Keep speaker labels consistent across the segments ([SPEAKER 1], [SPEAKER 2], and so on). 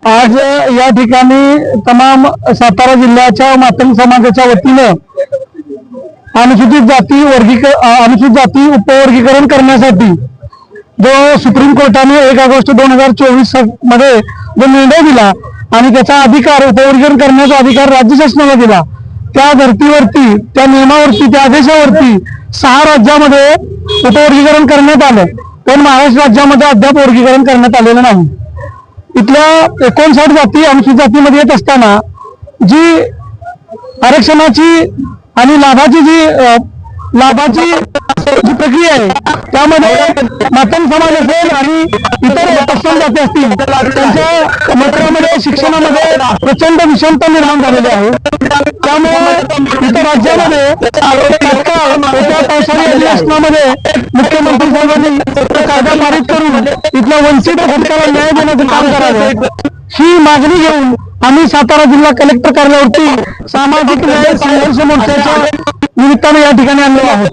[SPEAKER 1] आज या ठिकाणी तमाम सातारा जिल्ह्याच्या मातंग समाजाच्या वतीनं अनुसूचित जाती उपवर्गीकरण करण्यासाठी जो सुप्रीम कोर्टाने 1 ऑगस्ट 2024 मध्ये जो निर्णय दिला आणि त्याचा अधिकार उपवर्गीकरण करण्याचा अधिकार राज्य शासनाला दिला, त्या धर्तीवरती, त्या नियमावरती, त्या आदेशावरती 6 राज्यामध्ये उपवर्गीकरण करण्यात आलं, पण महाराष्ट्र राज्यामध्ये अद्याप वर्गीकरण करण्यात आलेलं नाही. इथल्या 59 जाती अनुसूचित जातीमध्ये येत असताना जी आरक्षणाची आणि लाभाची जी प्रक्रिया आहे त्यामध्ये मातंग समाज असेल आणि इतर तत्सम जाती असतील त्यांच्या नोकऱ्यामध्ये शिक्षणामध्ये प्रचंड विषमता निर्माण झालेली आहे. त्यामुळे इतर राज्यामध्ये तात्काळ पावसाळी अधिवेशनामध्ये मुख्यमंत्री साहेबांनी कायदा पारित करून इथल्या वंचित घटकाला न्याय देण्याचं काम करावं, ही मागणी घेऊन आम्ही सातारा जिल्हा कलेक्टर कार्यालयावरती सामाजिक न्याय संघर्ष मोर्चाच्या निमित्ताने या ठिकाणी आलेलो आहोत.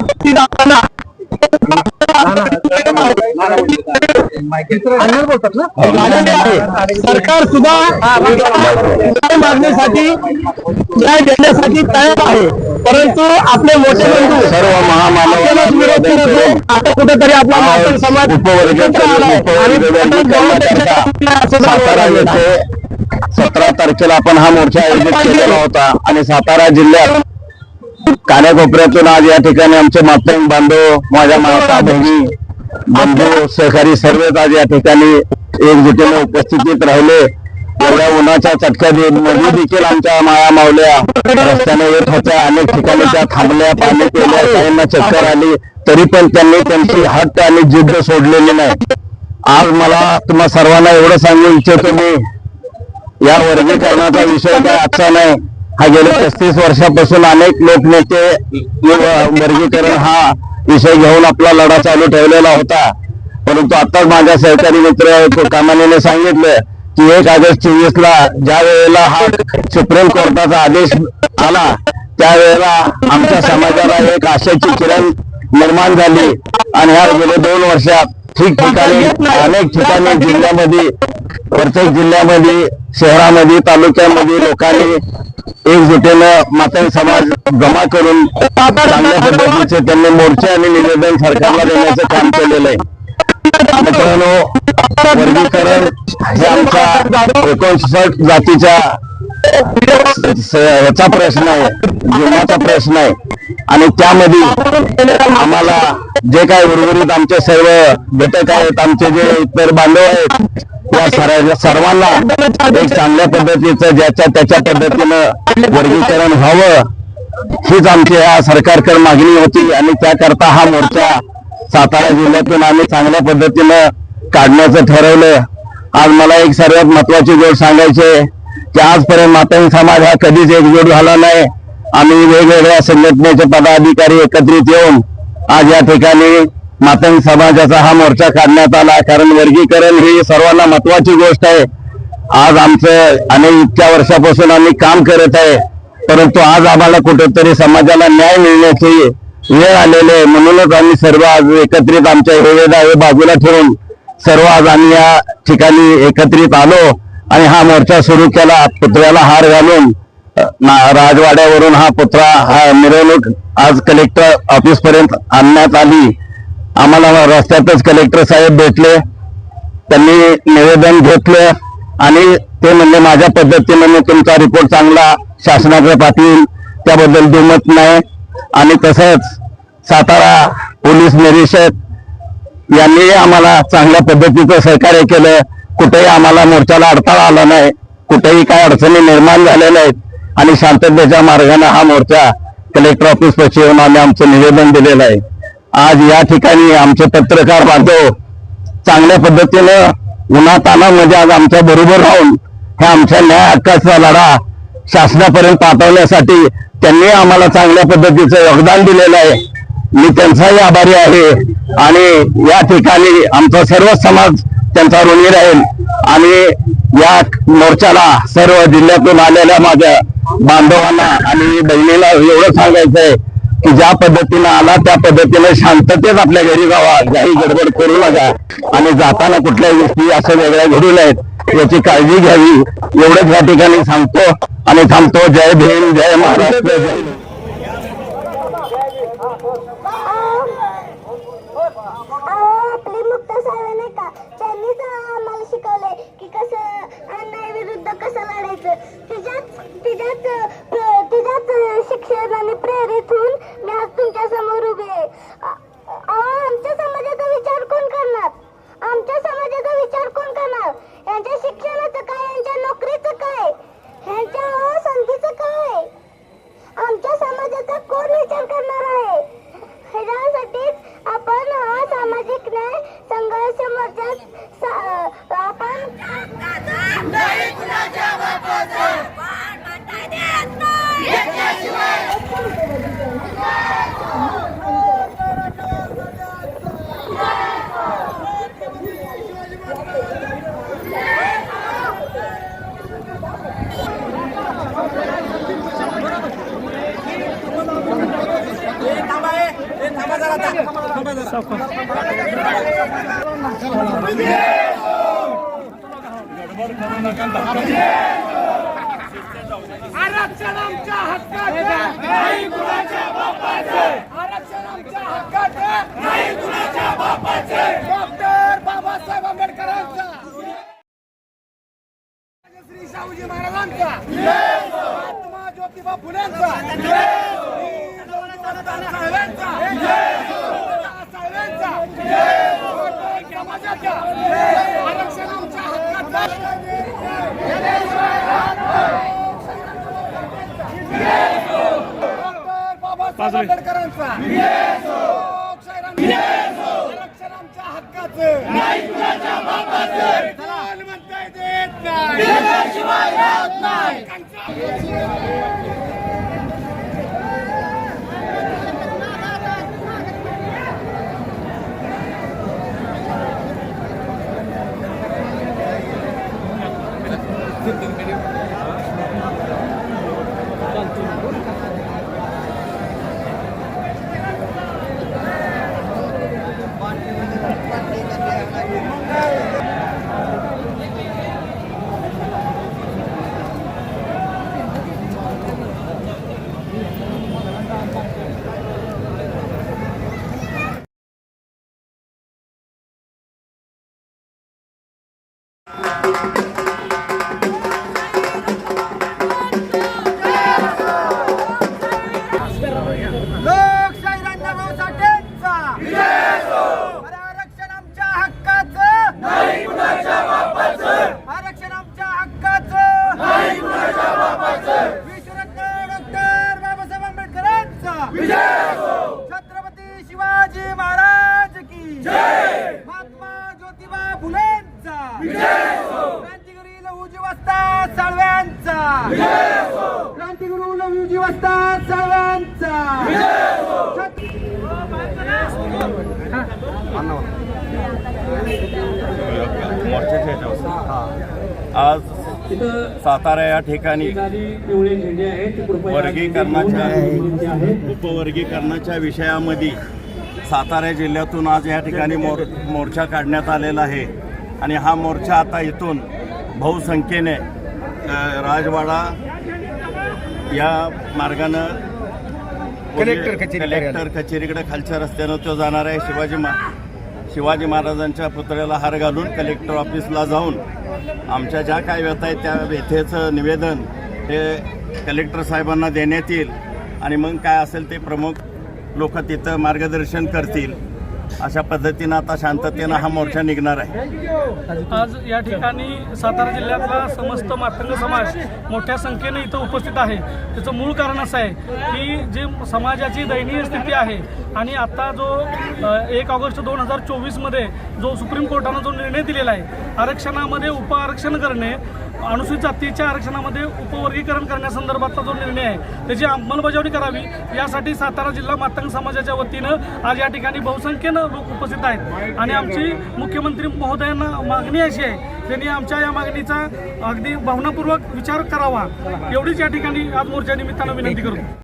[SPEAKER 1] सरकार सुद्धा मागण्यासाठी न्याय देण्यासाठी तयार आहे, परंतु आपले मोठे बंधू सर्व महामानव विरोध करत आता कुठेतरी आपला मातंग समाज
[SPEAKER 2] सातारा येथे 17 तारखेला आपण हा मोर्चा आयोजित केलेला होता आणि सातारा जिल्ह्यात कानाकोपऱ्यातून आज या ठिकाणी आमचे मातंग बांधव, माझ्या माता बहिणी, बंधू, सहकारी सर्वच आज या ठिकाणी एकजुटीने उपस्थितीत राहिले. एवढ्या उन्हाच्या चटक्यामध्ये देखील आमच्या माया मावल्या रस्त्याने येत होत्या, अनेक ठिकाणी त्या थांबल्या, पाणी पिल्या, काहींना चक्कर आली, तरी पण त्यांनी त्यांची हट्ट आणि जिद्द सोडलेली नाही. आज मला तुम्हा सर्वांना एवढं सांगू इच्छितो, मी या वर्गीकरणाचा विषय काय आजचा नाही, हा गेल्या 35 वर्षापासून अनेक लोकनेते वर्गीकरण हा विषय घेऊन आपला लढा चालू ठेवलेला होता. परंतु आताच माझ्या सहकारी मित्र कामानीने सांगितलं की 1 ऑगस्ट 2024ला ज्या वेळेला हा सुप्रीम कोर्टाचा आदेश आला त्यावेळेला आमच्या समाजाला एक आशेची किरण निर्माण झाली आणि ह्या गेल्या 2 वर्षात ठिकठिकाणी अनेक ठिकाणी जिल्ह्यामध्ये, प्रत्येक जिल्ह्यामध्ये, शहरामध्ये, तालुक्यामध्ये लोकांनी एकजुटीनं मातंग समाज जमा करून चांगल्या पद्धतीचे त्यांनी मोर्चे आणि निवेदन सरकारला देण्याचं काम केलेलं आहे. मित्रांनो, वर्गीकरण हे आमच्या 59 जातीच्या ह्याचा प्रश्न आहे, जीवनाचा प्रश्न आहे आणि त्यामध्ये आम्हाला जे काय उर्वरित आमचे सर्व घटक आहेत, आमचे जे इतर बांधव आहेत, या सर्वांना एक चांगल्या पद्धतीचं ज्याच्या त्याच्या पद्धतीनं वर्गीकरण व्हावं हीच आमची या सरकारकडे मागणी होती आणि त्याकरता हा मोर्चा सातारा जिल्ह्यातून आम्ही चांगल्या पद्धतीनं काढण्याचं ठरवलं. आज मला एक सर्वात महत्वाची गोष्ट सांगायची आहे की आजपर्यंत मातंग समाज हा कधीच एकजूट झाला नाही. आम्ही वेगवेगळ्या संघटनेचे पदाधिकारी एकत्रित येऊन आज या ठिकाणी मातंग समाजाचा हा मोर्चा काढण्यात आला, कारण वर्गीकरण ही सर्वांना महत्वाची गोष्ट आहे. आज आमचं अनेक इतक्या वर्षापासून आम्ही काम करत आहे, परंतु आज आम्हाला कुठेतरी समाजाला न्याय मिळण्याची वेळ आलेली आहे. म्हणूनच आम्ही सर्व आज एकत्रित आमच्या हे बाजूला ठेवून सर्व आज आम्ही या ठिकाणी एकत्रित आलो आणि हा मोर्चा सुरू केला. पुतळ्याला हार घालून राजवाड्यावरून हा पुतळा, हा मिरवणूक आज कलेक्टर ऑफिस पर्यंत आणण्यात आली. आम्हाला रस्त्यातच कलेक्टर साहेब भेटले, त्यांनी निवेदन घेतलं आणि ते म्हणले माझ्या पद्धतीने मी तुमचा रिपोर्ट चांगला शासनाकडे पाठवीन, त्याबद्दल दुमत नाही. आणि तसंच सातारा पोलीस निरीक्षक यांनी आम्हाला चांगल्या पद्धतीचं सहकार्य केलं. कुठेही आम्हाला मोर्चाला अडथळा आला नाही, कुठेही काय अडचणी निर्माण झाल्या नाहीत आणि शांततेच्या मार्गाने हा मोर्चा कलेक्टर ऑफिस पाशी येऊन आम्ही आमचं निवेदन दिलेलं आहे. आज या ठिकाणी आमचे पत्रकार बांधव चांगल्या पद्धतीनं उन्हातानामध्ये आज आमच्या बरोबर राहून हे आमच्या न्याय हक्काचा लढा शासनापर्यंत पाठवण्यासाठी त्यांनी आम्हाला चांगल्या पद्धतीचं योगदान दिलेलं आहे. मी त्यांचाही आभारी आहे आणि या ठिकाणी आमचा सर्व समाज त्यांचा ऋणी राहील. आणि या मोर्चाला सर्व जिल्ह्यातून आलेल्या माझ्या बांधवांना आणि बहिणीला एवढं सांगायचंय की ज्या पद्धतीनं आला त्या पद्धतीनं शांततेत आपल्या घरी जावा, काही गडबड करू नका आणि जाताना कुठल्याही गोष्टी असं वेगळ्या घडू नयेत याची काळजी घ्यावी एवढंच या ठिकाणी सांगतो आणि थांबतो. जय भीम, जय महाराष्ट्र, जय
[SPEAKER 3] आपली मुक्त साहेब नाही का त्यांनीच आम्हाला शिकवलंय की कसं अन्याय विरुद्ध कसं लढायचं. तिच्याच शिक्षणाने प्रेरित होऊन मी आज तुमच्या समोर उभी आहे. आमच्या समाजाचा विचार कोण करणार? आमच्या समाजाचा विचार कोण करणार? यांच्या शिक्षणाचं काय, यांच्या नोकरीचं काय, यांच्या संधीचं काय? आमच्या समाजाचा कोण विचार करणार आहे? ह्याच्यासाठीच आपण हा सामाजिक न्याय संघर्ष मोर्चात आपण
[SPEAKER 4] आरक्षण आमच्या हक्काचं नाही कुणाच्या बापाचं. आरक्षण आमच्या हक्काचं नाही कुणाच्या बापाचं. डॉक्टर बाबासाहेब आंबेडकरांचा, श्री शाहूजी महाराजांचा, महात्मा ज्योतिबा फुलेंचा, समाजाच्या आरक्षण आमच्या हक्काचं. बाबासाहेब आंबेडकरांचा, आरक्षण आमच्या हक्काचं नाही कुणाच्या बापाचं. म्हणता येत नाही, दिल्याशिवाय राहत नाही. लोकशाही रामभाऊ साठेंचा आरक्षण आमच्या हक्काचं नाही कुणाच्या बापाचं. आरक्षण आमच्या हक्काचं नाही कुणाच्या बापाचं. विश्वरत्न डॉक्टर बाबासाहेब आंबेडकरांचा, छत्रपती शिवाजी महाराज की जय. महात्मा ज्योतिबा फुलेंचा, क्रांतिगुरू लहुजी वस्ताद साळव्यांचा, क्रांतिगुरू लहुजी वस्ताद साळव्यांचा.
[SPEAKER 5] आज सातारा या ठिकाणी उपवर्गीकरणाच्या विषयामध्ये सातारा जिल्ह्यातून आज या ठिकाणी मोर्चा काढण्यात आलेला आहे आणि हा मोर्चा आता इथून बहुसंख्येने राजवाडा या मार्गानं कलेक्टर कचेरीकडे खालच्या रस्त्यानं तो जाणार आहे. शिवाजी महाराजांच्या पुतळ्याला हार घालून कलेक्टर ऑफिसला जाऊन आमच्या ज्या काय व्यथा आहेत त्या व्यथेचं निवेदन हे कलेक्टर साहेबांना देण्यात येईल आणि मग काय असेल ते प्रमुख लोक तिथं मार्गदर्शन करतील. अशा पद्धतीनं आता शांततेनं हा मोर्चा निघणार आहे.
[SPEAKER 1] आज या ठिकाणी सातारा जिल्ह्यातला समस्त मातंग समाज मोठ्या संख्येने इथं उपस्थित आहे. त्याचं मूळ कारण असं आहे की जे समाजाची दयनीय स्थिती आहे आणि आता जो 1 ऑगस्ट 2024मध्ये जो सुप्रीम कोर्टानं जो निर्णय दिलेला आहे, आरक्षणामध्ये उपआरक्षण करणे, अनुसूचित जातीच्या आरक्षणामध्ये उपवर्गीकरण करण्यासंदर्भातला जो निर्णय आहे त्याची अंमलबजावणी करावी यासाठी सातारा जिल्हा मातंग समाजाच्या वतीनं आज या ठिकाणी बहुसंख्येनं लोक उपस्थित आहेत आणि आमची मुख्यमंत्री महोदयांना मागणी अशी आहे त्यांनी आमच्या या मागणीचा अगदी भावनापूर्वक विचार करावा एवढीच या ठिकाणी आज मोर्चा निमित्तानं विनंती करतो.